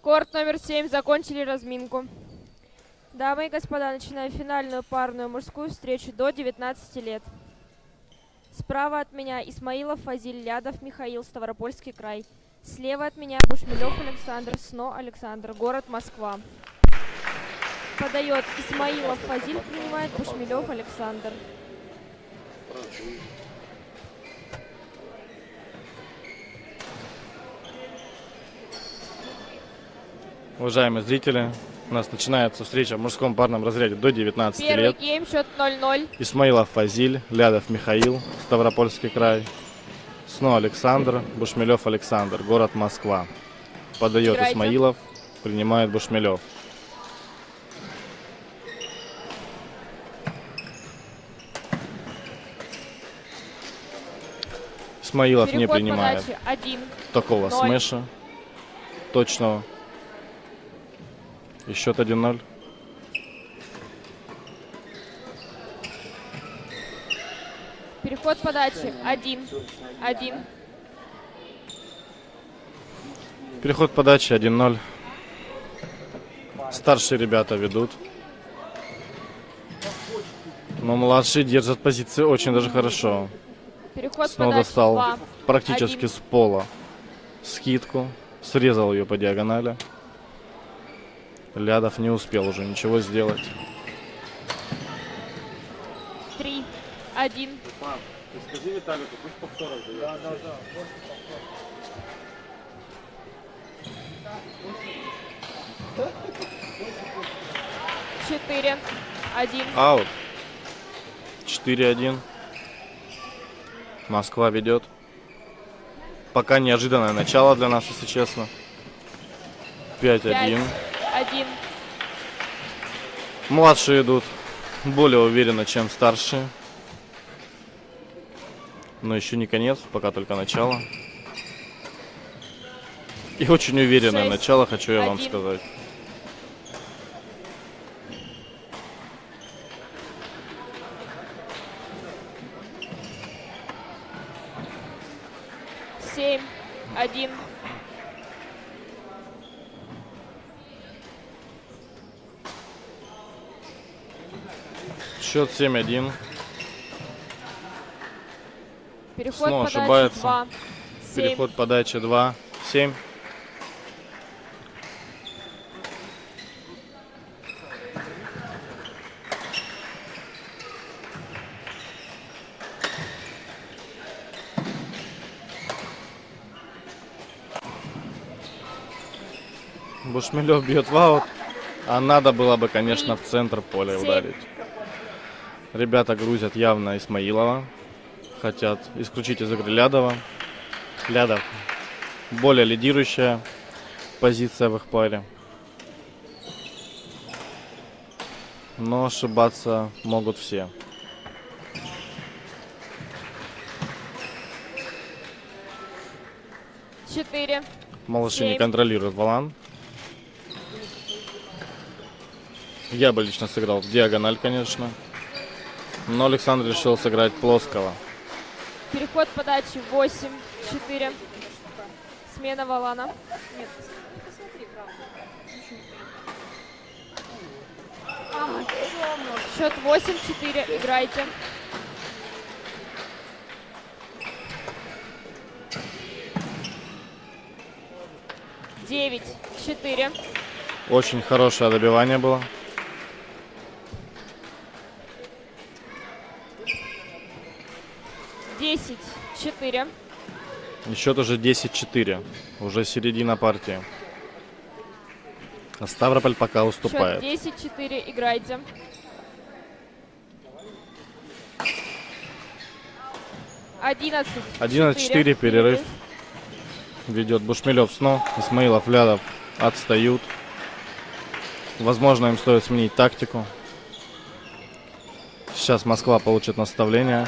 Корт номер 7. Закончили разминку. Дамы и господа, начинаем финальную парную мужскую встречу до 19 лет. Справа от меня Исмаилов Фазиль, Лядов Михаил, Ставропольский край. Слева от меня Бушмелев Александр, СНО Александр, город Москва. Подает Исмаилов Фазиль, принимает Бушмелев Александр. Уважаемые зрители, у нас начинается встреча в мужском парном разряде до 19 Первый лет. гейм, счет 0-0. Исмаилов Фазиль, Лядов Михаил, Ставропольский край. СНО Александр, Бушмелев Александр, город Москва. Подает Играйте. Исмаилов, принимает Бушмелев. Исмаилов не Переход принимает подачи 1. такого 0. смеша точного. И счет 1-0. Переход подачи 1. 1. Переход подачи 1-0. Старшие ребята ведут. Но младшие держат позиции очень даже хорошо. Переход Снова подачи достал 2. практически 1. с пола скидку. Срезал ее по диагонали. Лядов не успел уже ничего сделать. 3. 1. Скажи Виталику, пусть повторок дает. Да. 4. 1. Аут. 4-1. Москва ведет. Пока неожиданное начало для нас, если честно. 5-1. 1. Младшие идут более уверенно, чем старшие. Но еще не конец, пока только начало. И очень уверенное 6, начало, хочу я вам 1. сказать. Семь. 1. Счет 7-1. Переход Снова подачи ошибается. 2. 7. Переход подачи 2-7. Бушмелев бьет в аут. А надо было бы, конечно, в центр поля 7. ударить. Ребята грузят явно Исмаилова. Хотят исключить из игры Лядова. Лядов более лидирующая позиция в их паре. Но ошибаться могут все. Четыре. Малыши не 7. контролируют валан. Я бы лично сыграл в диагональ, конечно. Но Александр решил сыграть плоского. Переход подачи 8. 4. Смена валана. Нет. Счет 8-4. Играйте. Девять. 4. Очень хорошее добивание было. Десять. 4. И счет уже 10-4. Уже середина партии. А Ставрополь пока Счет уступает. 10-4. Играйте. Одиннадцать. 11-4 перерыв. Ведет Бушмелев СНО. Исмаилов, Лядов отстают. Возможно, им стоит сменить тактику. Сейчас Москва получит наставление.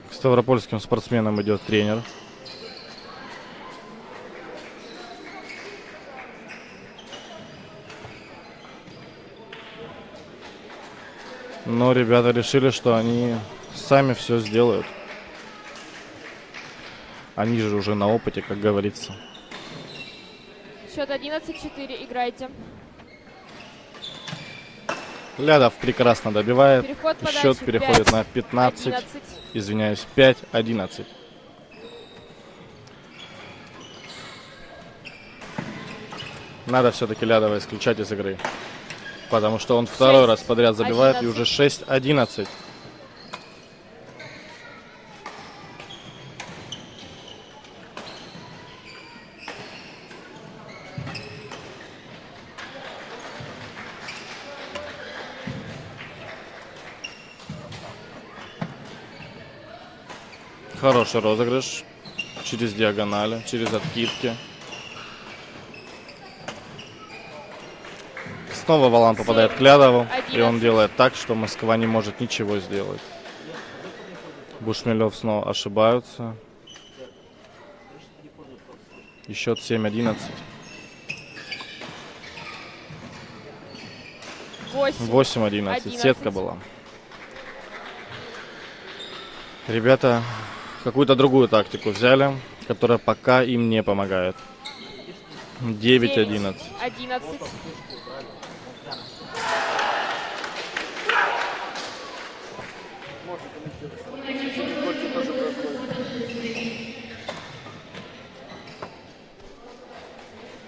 К ставропольским спортсменам идет тренер. Но ребята решили, что они сами все сделают. Они же уже на опыте, как говорится. Счет 11-4. Играйте. Лядов прекрасно добивает. Переход подачи. Счет переходит 5, на 15. 11. Извиняюсь, 5-11. Надо все-таки Лядова исключать из игры. Потому что он второй раз подряд забивает, 11. И уже 6-11. Хороший розыгрыш. Через диагонали, через откидки. Снова Валан попадает к Лядову. 11. И он делает так, что Москва не может ничего сделать. Бушмелев снова ошибаются. И счет 7-11. 8-11. Сетка была. Ребята какую-то другую тактику взяли, которая пока им не помогает. 9-11. 11.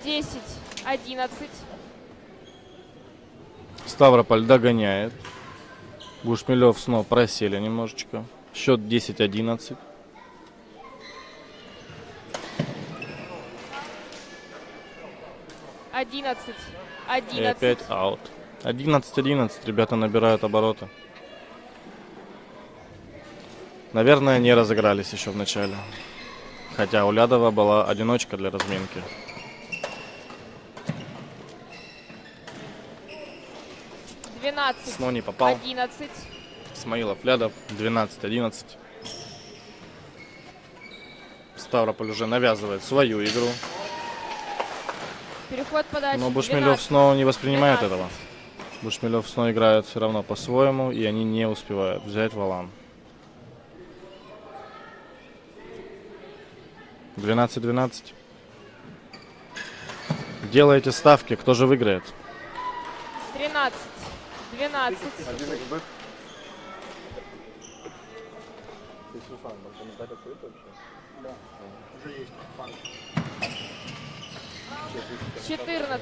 Десять, 11. Ставрополь догоняет. Бушмелев снова просели немножечко. Счет 10-11. Одиннадцать. И опять аут. 11-11. Ребята набирают обороты. Наверное, не разыгрались еще в начале. Хотя у Лядова была одиночка для разминки. Снова не попал. 11. Исмаилов, Лядов. 12-11. Ставрополь уже навязывает свою игру. Переход подачи. Но Бушмелев снова не воспринимает этого. Бушмелев снова играет все равно по-своему, и они не успевают взять Валан. 12-12. Делайте ставки, кто же выиграет? 13. 12. Да. 14.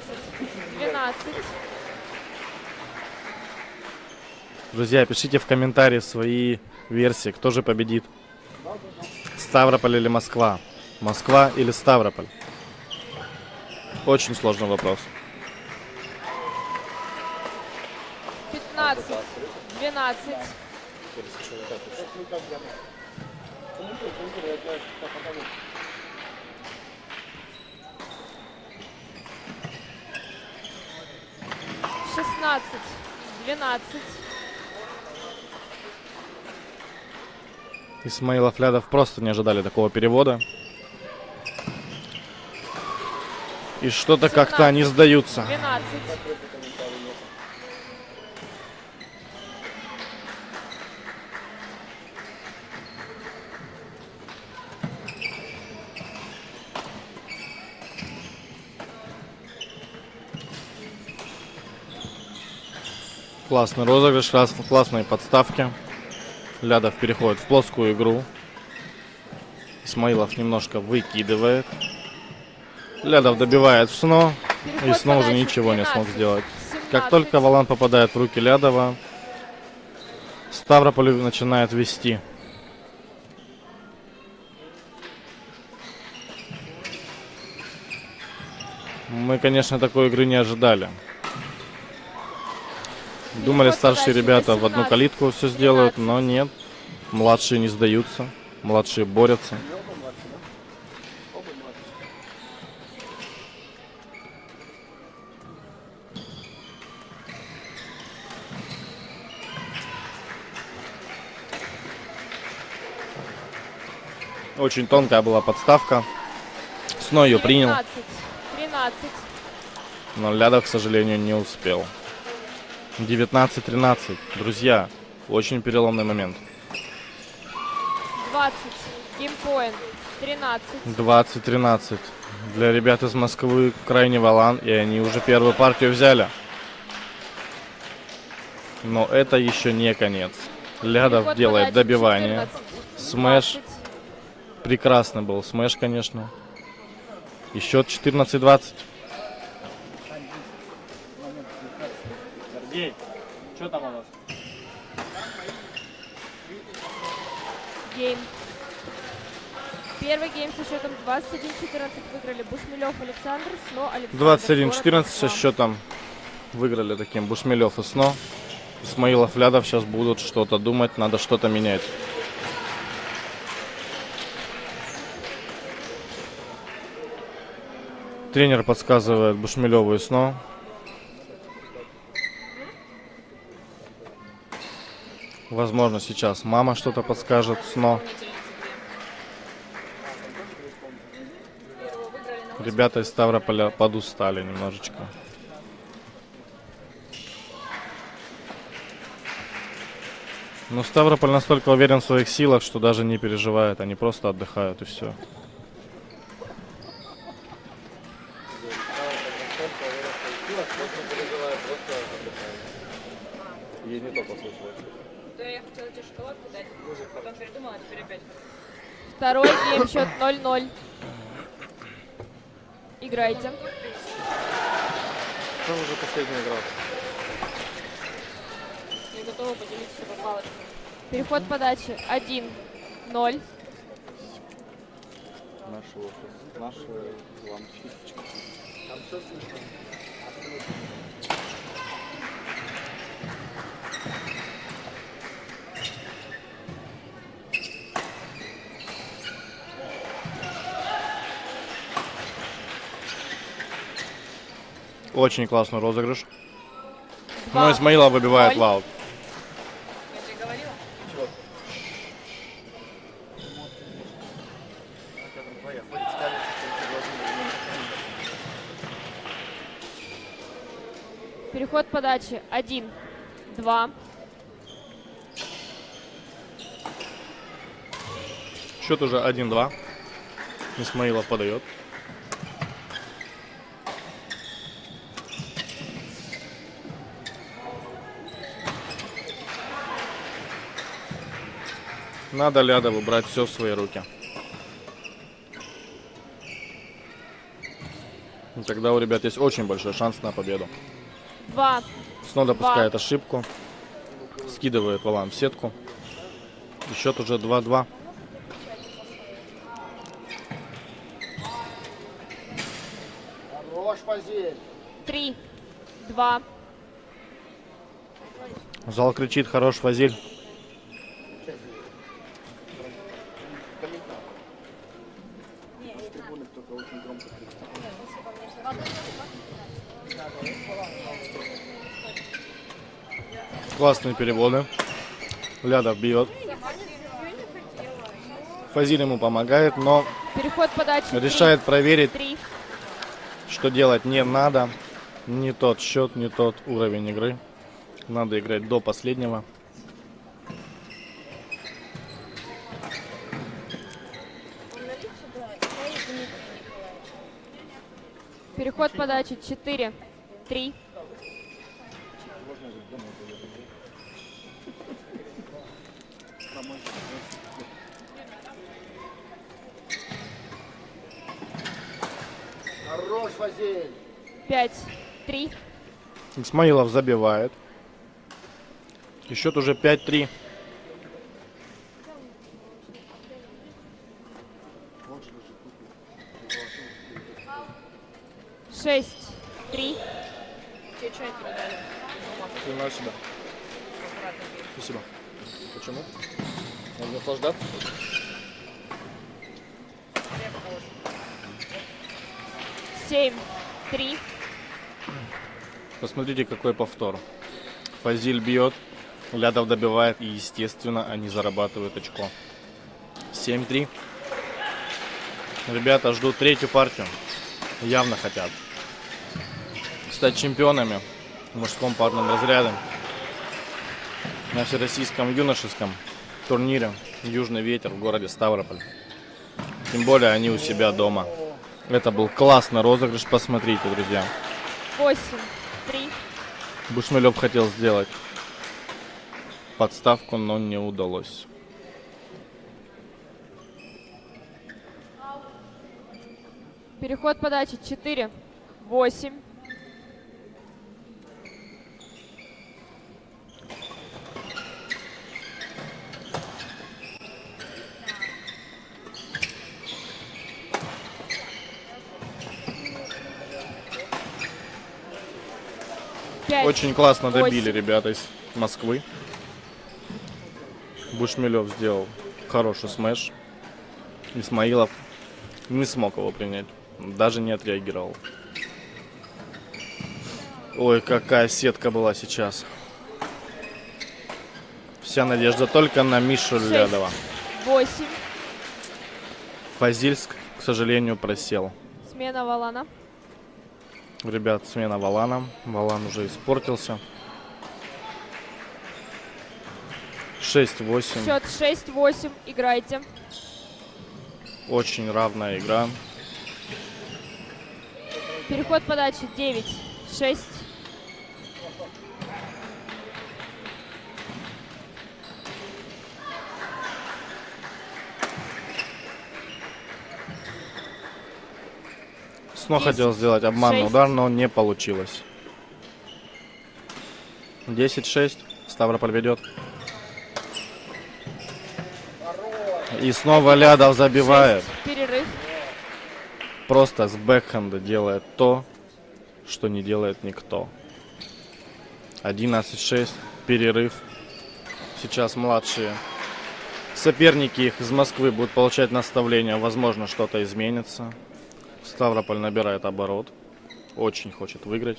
12. Друзья, пишите в комментарии свои версии, кто же победит. Ставрополь или Москва? Москва или Ставрополь? Очень сложный вопрос. 15. 12. 16. 12. Исмаилов, Лядов просто не ожидали такого перевода. И что-то как-то они сдаются. 12. Классный розыгрыш, классные подставки. Лядов переходит в плоскую игру. Исмаилов немножко выкидывает. Лядов добивает в сно. И снова уже ничего не смог сделать. 17. Как только Валан попадает в руки Лядова, Ставрополь начинает вести. Мы, конечно, такой игры не ожидали. Думали, старшие ребята в одну калитку все сделают, но нет. Младшие не сдаются, младшие борются. Очень тонкая была подставка. Сно ее принял. 13. Но Лядов, к сожалению, не успел. 19-13. Друзья, очень переломный момент. 20. Геймпоинт. 13. 20-13. Для ребят из Москвы крайний валан, и они уже первую партию взяли. Но это еще не конец. Лядов Переход делает подачи добивание. 14. Смэш. 20. Прекрасный был смэш, конечно. И счет 14-20. Сергей, что там у вас? Гейм. Первый гейм со счетом 21-14 выиграли Бушмелев Александр, СНО Александр. 21-14 со счетом выиграли таким Бушмелев и СНО. Исмаилов, Лядов сейчас будут что-то думать, надо что-то менять. Тренер подсказывает Бушмелеву и СНО. Возможно, сейчас мама что-то подскажет СНО. Ребята из Ставрополя подустали немножечко. Но Ставрополь настолько уверен в своих силах, что даже не переживает, они просто отдыхают и все. Ей не то послушать. Да, я хотела тебе шоколадку дать, потом передумала, теперь опять. Второй гейм, счет 0-0. Играйте. Что уже последняя игра? Я готова поделиться с тобой палочкой. Переход подачи 1-0. Наши лампочки. Очень классный розыгрыш. Но Исмаилов выбивает 2-0. в аут. Я тебе говорила? Переход подачи 1-2. Счет уже 1-2. Исмаилов подает. Надо Лядову брать все в свои руки. И тогда у ребят есть очень большой шанс на победу. 2. СНО допускает ошибку. Скидывает валан в сетку. И счет уже 2-2. Хорош, Фазиль. 3-2. Зал кричит: хорош, Фазиль. Классные переводы. Лядов бьет. Фазиль ему помогает, но Переход подачи решает проверить, 3. что делать не надо. Не тот счет, не тот уровень игры. Надо играть до последнего. Переход подачи 4-3. Хорош, Фазиль. 5-3. Исмаилов забивает. И счет уже 5-3. Шесть, 3. Тебе чай передали. Принимаю сюда. Спасибо. Почему? Надо наслаждаться. 7-3. Посмотрите, какой повтор. Фазиль бьет, Лядов добивает, и, естественно, они зарабатывают очко. 7-3. Ребята ждут третью партию. Явно хотят стать чемпионами. в мужском парном разряде на всероссийском юношеском турнире «Южный ветер» в городе Ставрополь. Тем более они у себя дома. Это был классный розыгрыш, посмотрите, друзья. 8-3. Бушмелев хотел сделать подставку, но не удалось. Переход подачи 4-8. Очень классно добили 8. ребята из Москвы. Бушмелев сделал хороший смеш. Исмаилов не смог его принять. Даже не отреагировал. Ой, какая сетка была сейчас. Вся надежда только на Мишу Лядова. 8. Фазильск, к сожалению, просел. Смена Валана. Ребят, смена Валана. Валан уже испортился. 6-8. Счет 6-8. Играйте. Очень равная игра. Переход подачи 9-6. Снова 10, хотел сделать обманный 6. удар, но не получилось. 10-6. Ставрополь ведет. И снова Лядов забивает. 6. Перерыв. Просто с бэкхенда делает то, что не делает никто. 11-6. Перерыв. Сейчас младшие соперники их из Москвы будут получать наставления. Возможно, что-то изменится. Ставрополь набирает оборот. Очень хочет выиграть.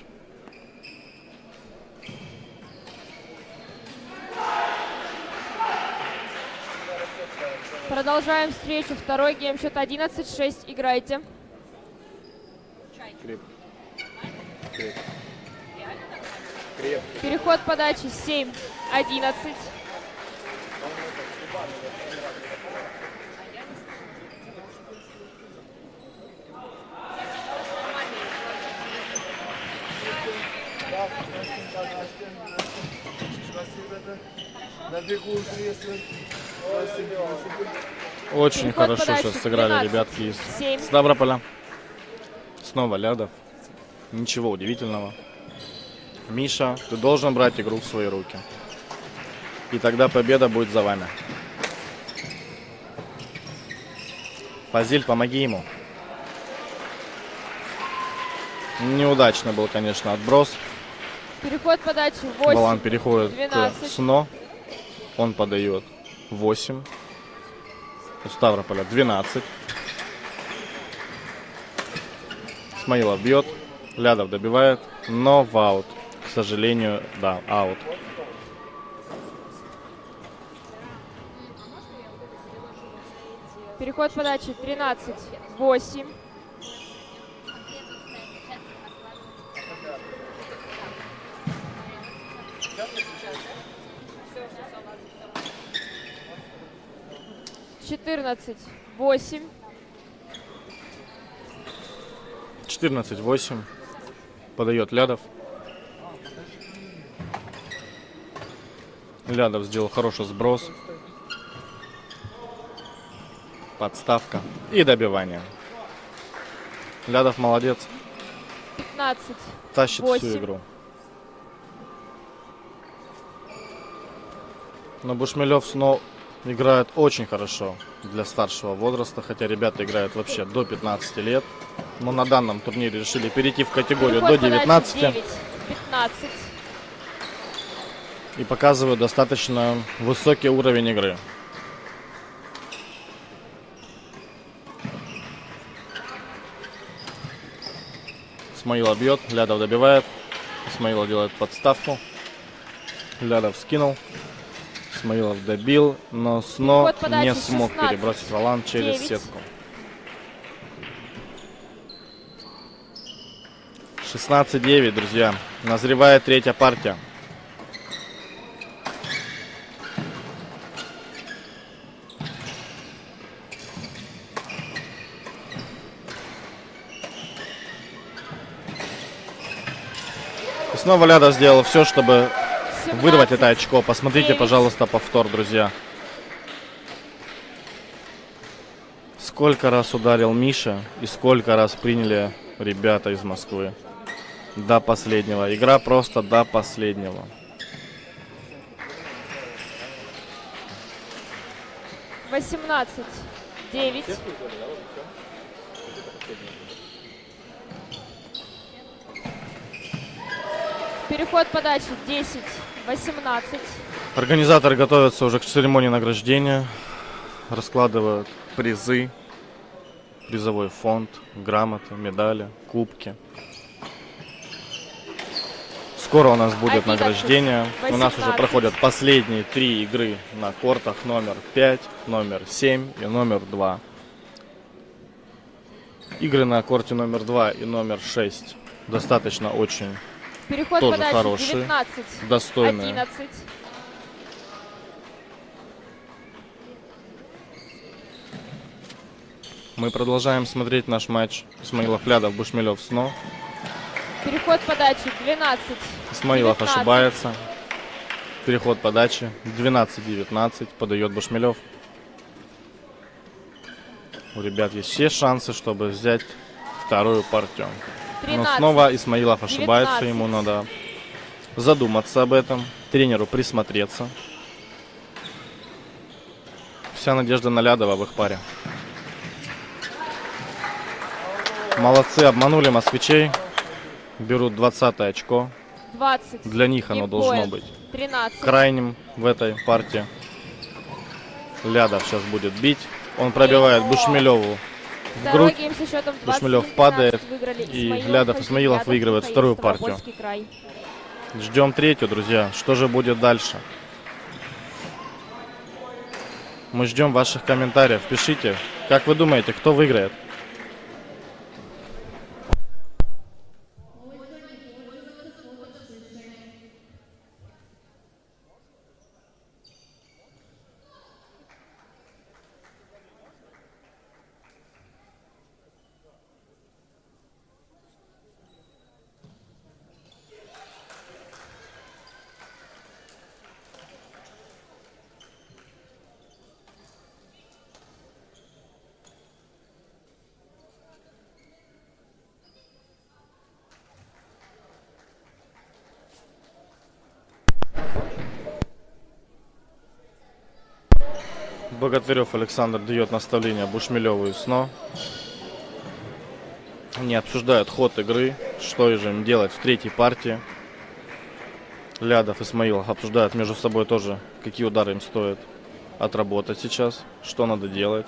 Продолжаем встречу. Второй гейм. Счет 11-6. Играйте. Переход подачи 7-11. Очень Переход хорошо подачи сейчас сыграли 12, ребятки из 7. Ставрополя. Снова Лядов. Ничего удивительного. Миша, ты должен брать игру в свои руки. И тогда победа будет за вами. Фазиль, помоги ему. Неудачно был, конечно, отброс. Переход подачи Валан 8. переходит 12. к СНО. Он подает 8. У Ставрополя 12. Исмаилов бьет. Лядов добивает. Но в аут. К сожалению, да, аут. Переход подачи 13-8. Четырнадцать 8. 14-8. Подает Лядов. Лядов сделал хороший сброс. Подставка. И добивание. Лядов молодец. 15. Тащит 8. всю игру. Но Бушмелев снова играет очень хорошо для старшего возраста, хотя ребята играют вообще до 15 лет. Но на данном турнире решили перейти в категорию Переход до 19. подачи 9-15. И показывают достаточно высокий уровень игры. Исмаилов бьет, Лядов добивает. Исмаилов делает подставку. Лядов скинул. Исмаилов добил, но СНО Переход подачи не смог 16, перебросить Валан через 9. сетку. 16-9, друзья. Назревает третья партия. И снова Лядов сделал все, чтобы 17. вырвать это очко. Посмотрите, 9. пожалуйста, повтор, друзья. Сколько раз ударил Миша и сколько раз приняли ребята из Москвы. До последнего. Игра просто до последнего. Восемнадцать. 9. Переход подачи 10. 18. Организаторы готовятся уже к церемонии награждения. Раскладывают призы, призовой фонд, грамоты, медали, кубки. Скоро у нас будет 11, награждение. У нас уже 18. проходят последние 3 игры на кортах. Номер 5, номер 7 и номер 2. Игры на корте номер 2 и номер 6 достаточно очень Переход тоже подачи хорошие, 19. достойные. 11. Мы продолжаем смотреть наш матч. Исмаилов, Лядов, Бушмелев, СНО. Переход подачи 12. Исмаилов 19. ошибается. Переход подачи 12-19. Подает Бушмелев. У ребят есть все шансы, чтобы взять вторую партию. 13. Но снова Исмаилов ошибается. 19. Ему надо задуматься об этом. Тренеру присмотреться. Вся надежда на Лядова в их паре. Молодцы, обманули москвичей. Берут 20 очко. 20. Для них оно должно быть 13. крайним в этой партии. Лядов сейчас будет бить. Он пробивает Бушмелеву в Второй грудь. гейм со счетом 20-13 Бушмелев падает, выиграли и Исмаилов, Лядов, Фазиль Исмаилов Лядов, выигрывает Михаил, вторую партию. Ставропольский край. Ждем третью, друзья. Что же будет дальше? Мы ждем ваших комментариев. Пишите, как вы думаете, кто выиграет? Богатырев Александр дает наставление Бушмелеву и СНО. Они обсуждают ход игры, что же им делать в третьей партии. Лядов и Исмаилов обсуждают между собой тоже, какие удары им стоит отработать сейчас, что надо делать,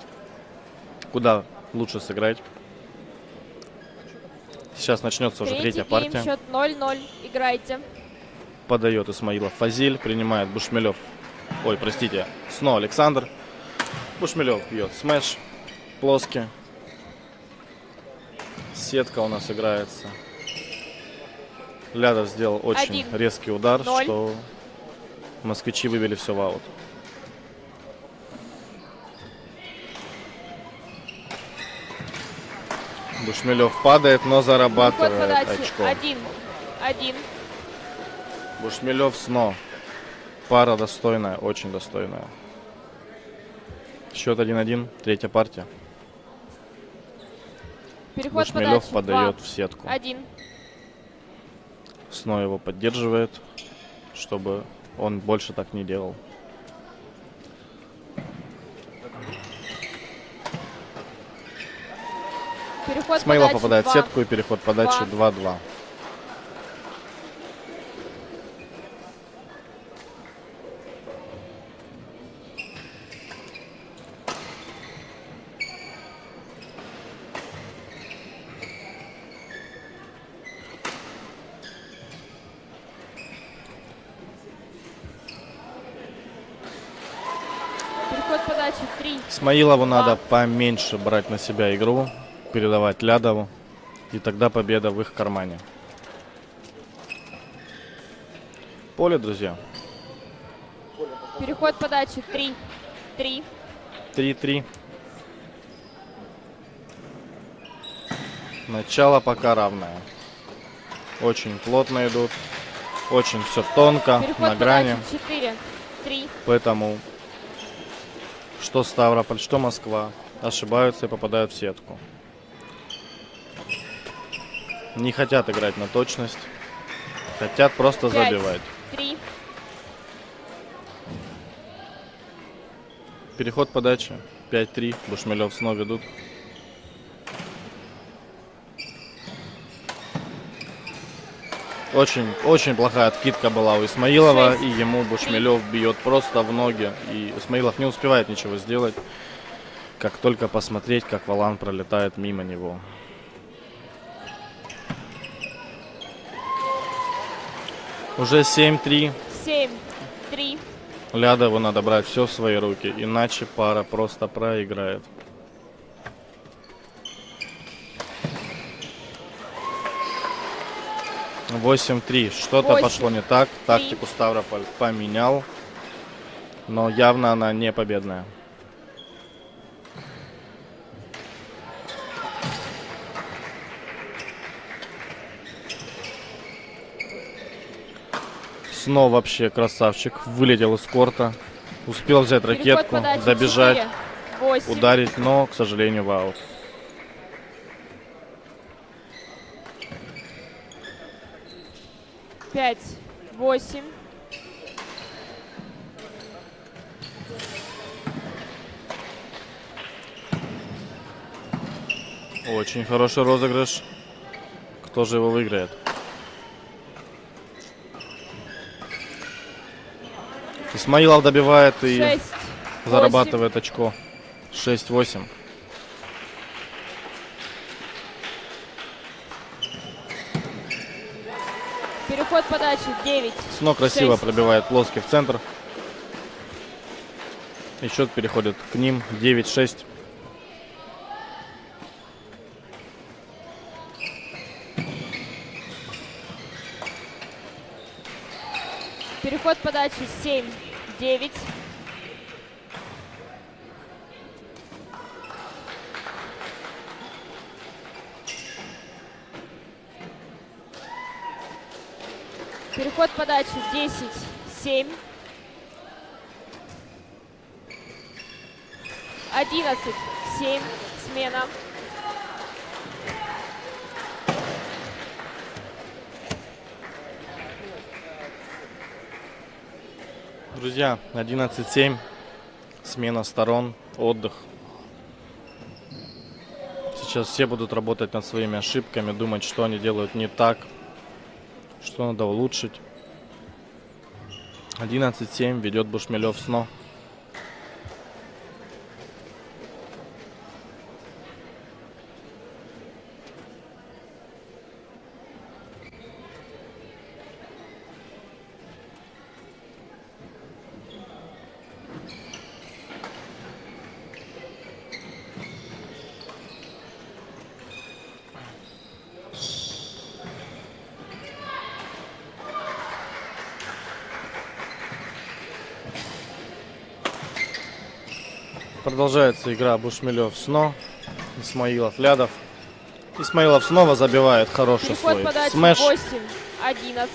куда лучше сыграть. Сейчас начнется уже третья Третий гейм, партия. счет 0-0. Играйте. Подает Исмаилов Фазиль, принимает Бушмелев. Ой, простите, СНО Александр. Бушмелев бьет смеш плоский. Сетка у нас играется. Лядов сделал очень 1, резкий удар, 0. что москвичи вывели все в аут. Бушмелев падает, но Переход зарабатывает подачи очко. 1-1. Бушмелев СНО. Пара достойная, очень достойная. Счет 1-1, третья партия. Переход Бушмелев подачи подает в сетку. 1. СНО его поддерживает, чтобы он больше так не делал. Переход Исмаилов подачи попадает в 2. сетку и переход подачи 2-2. Переход подачи 3. Исмаилову 2. надо поменьше брать на себя игру, передавать Лядову, и тогда победа в их кармане. поле, друзья. Переход подачи 3-3. 3-3. Начало пока равное. Очень плотно идут. Очень все тонко, Переход на грани. подачи 4-3. Поэтому что Ставрополь, что Москва ошибаются и попадают в сетку. Не хотят играть на точность. Хотят просто забивать. 5-3. Переход подачи 5-3. Бушмелев снова ведут. Очень плохая откидка была у Исмаилова. 6-3. И ему Бушмелев бьет просто в ноги. И Исмаилов не успевает ничего сделать. Как только посмотреть, как Валан пролетает мимо него. Уже 7-3. 7-3. Лядову надо брать все в свои руки, иначе пара просто проиграет. Восемь 3. Что-то 8-3. пошло не так. Тактику Ставрополь поменял. Но явно она не победная. Снова вообще красавчик. Вылетел из корта. Успел взять Переход ракетку, подачи добежать, 4-8. ударить, но, к сожалению, в аут. Пять, 8. Очень хороший розыгрыш. Кто же его выиграет? Исмаилов добивает и 6, зарабатывает очко. 6-8. Переход подачи 9. Сно красиво 6. пробивает плоский в центр. И счет переходит к ним. 9-6. Переход подачи 7-9. Переход подачи 10-7. 11-7. Смена. Друзья, 11-7. Смена сторон. Отдых. Сейчас все будут работать над своими ошибками, думать, что они делают не так, что надо улучшить. 11-7 ведет Бушмелев сно. Продолжается игра Бушмелев сно. Исмаилов Лядов. Исмаилов снова забивает хороший Переход свой подачи смеш 8-11.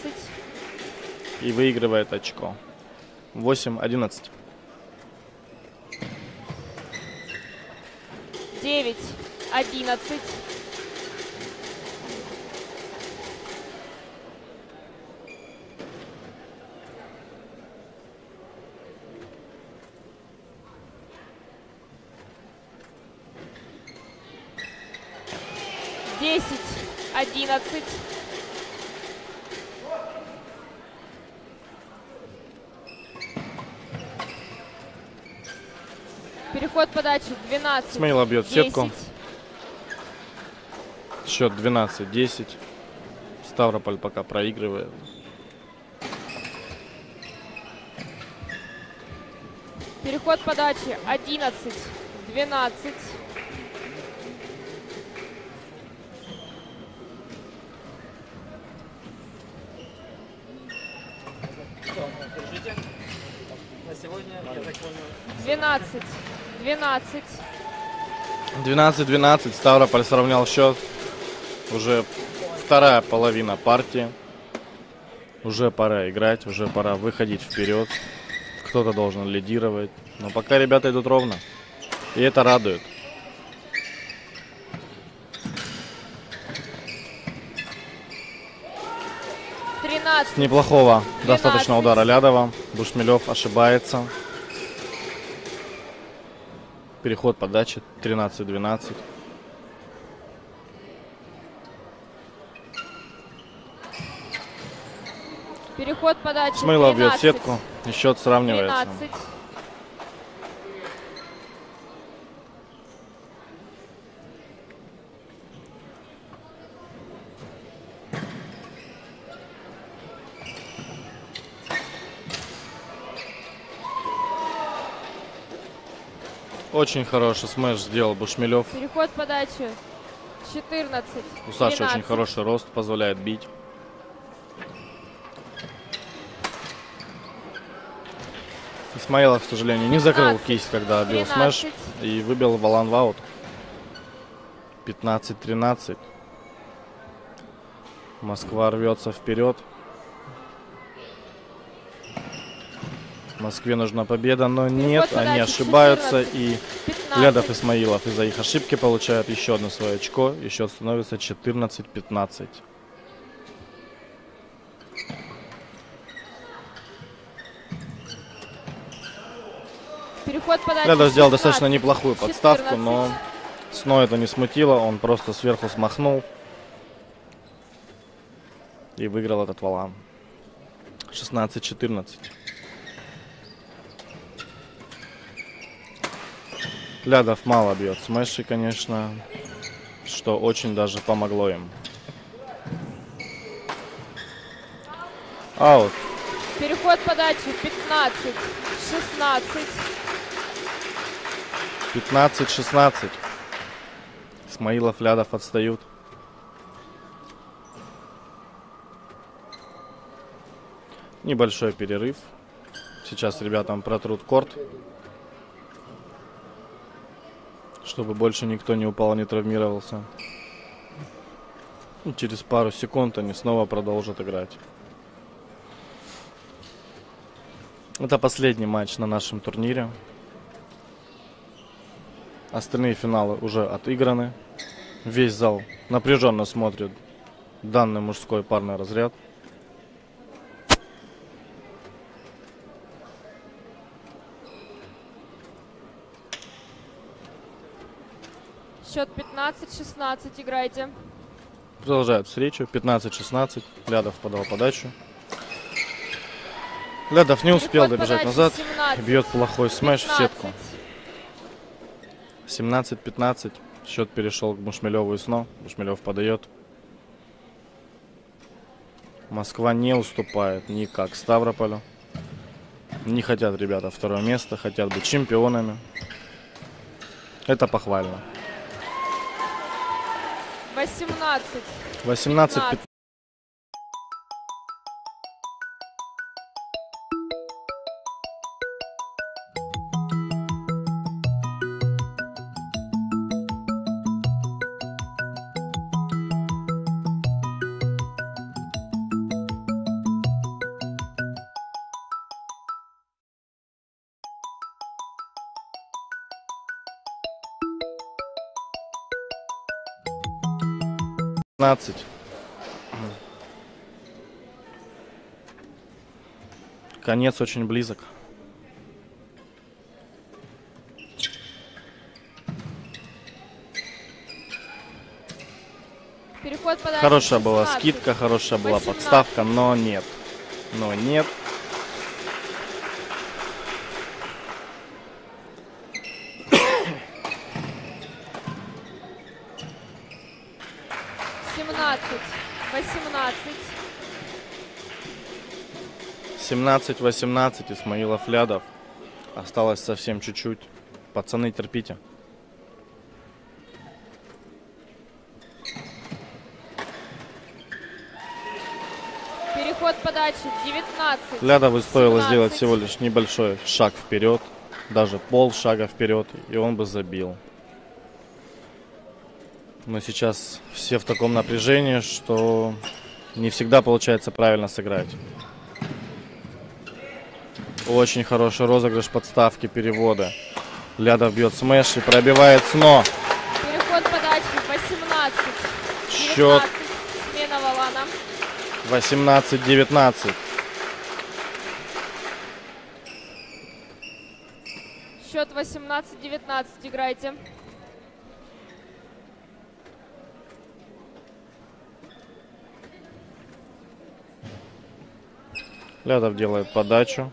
и выигрывает очко. 8-11. 9-11. Десять, 11. Переход подачи 12. Исмаилов бьет 10. сетку. Счет 12-10. Ставрополь пока проигрывает. Переход подачи 11-12. 12. 12. 12-12. Ставрополь сравнял счет. Уже вторая половина партии. Уже пора играть, уже пора выходить вперед. Кто-то должен лидировать. Но пока ребята идут ровно. И это радует. С неплохого 12. достаточно удара Лядова. Бушмелев ошибается. Переход подачи 13-12. Переход подачи. Исмаилов бьет 13. сетку. И счет сравнивается. 13. Очень хороший смеш сделал Бушмелев. Переход подачи. 14. У Саши 13. очень хороший рост, позволяет бить. Исмаилов, к сожалению, не закрыл 15, кисть, когда бил 13. смеш. И выбил валан в аут. 15-13. Москва рвется вперед. Москве нужна победа, но нет, они подачи, ошибаются. 14, И 15. Лядов Исмаилов из-за их ошибки получают еще одно свое очко. И счет становится 14-15. Переход подачи. Лядов сделал 16. достаточно неплохую подставку, 14. но Сно это не смутило. Он просто сверху смахнул. И выиграл этот валан. 16-14. Лядов мало бьет смеши, конечно, что очень даже помогло им. Аут. Переход подачи. 15. 16. 15-16. Исмаилов, Лядов отстают. Небольшой перерыв. Сейчас ребятам протрут корт, чтобы больше никто не упал, не травмировался. И через пару секунд они снова продолжат играть. Это последний матч на нашем турнире. Остальные финалы уже отыграны. Весь зал напряженно смотрит данный мужской парный разряд. Счет 15-16. Играйте. Продолжают встречу. 15-16. Лядов подал подачу. Лядов не успел Переход добежать подачи. назад. 17. Бьет плохой смеш в 15. сетку. 17-15. Счет перешел к Бушмелеву и Сно. Бушмелев подает. Москва не уступает никак Ставрополю. Не хотят ребята второе место. Хотят быть чемпионами. Это похвально. 18. 18-15. Конец очень близок. Переход подачи. Хорошая была 16. скидка, хорошая была 18. подставка, но нет. Но нет. Семнадцать. 18. 17-18. Исмаилов, Лядов. Осталось совсем чуть-чуть. Пацаны, терпите. Переход подачи. 19. Лядову стоило 17. сделать всего лишь небольшой шаг вперед. даже полшага вперед, и он бы забил. Но сейчас все в таком напряжении, что не всегда получается правильно сыграть. Очень хороший розыгрыш подставки, перевода. Лядов бьет смеш и пробивает сно. Переход подачи 18. Счет 19. Смена Валана. 18-19. Счет 18-19. Играйте. Лядов делает подачу.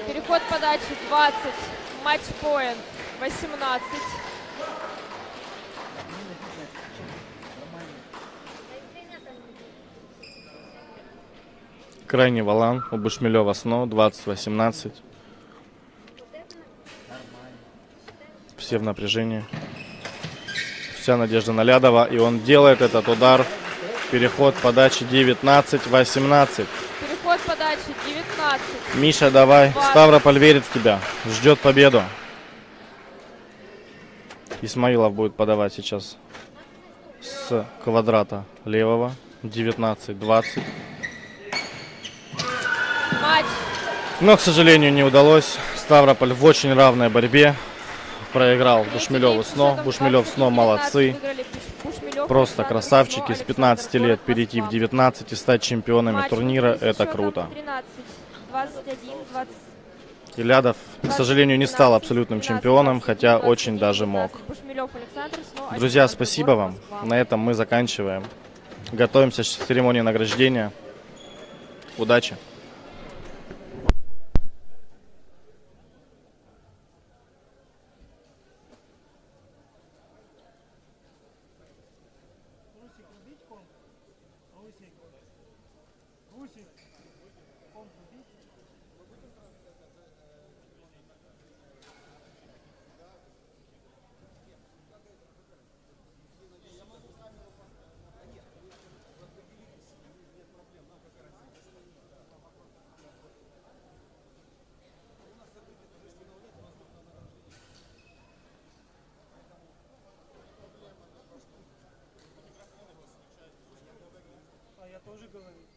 Переход подачи 20. Матч-поинт 18. Крайний валан у Бушмелева сно 20-18. Все в напряжении. Вся надежда на Лядова. И он делает этот удар. Переход подачи 19-18. Переход подачи 19. Миша, давай. 20. Ставрополь верит в тебя. Ждет победу. Исмаилов будет подавать сейчас с квадрата левого. 19-20. Матч. Но, к сожалению, не удалось. Ставрополь в очень равной борьбе проиграл Бушмелеву сно. Бушмелев сно молодцы. Просто красавчики. С 15 лет перейти в 19 и стать чемпионами турнира – это круто. 21, 20. И Лядов, к сожалению, не стал абсолютным чемпионом, хотя очень даже мог. Бушмелев Александр, сно Друзья, 1-0. спасибо вам. На этом мы заканчиваем. Готовимся к церемонии награждения. Удачи! Я тоже говорю.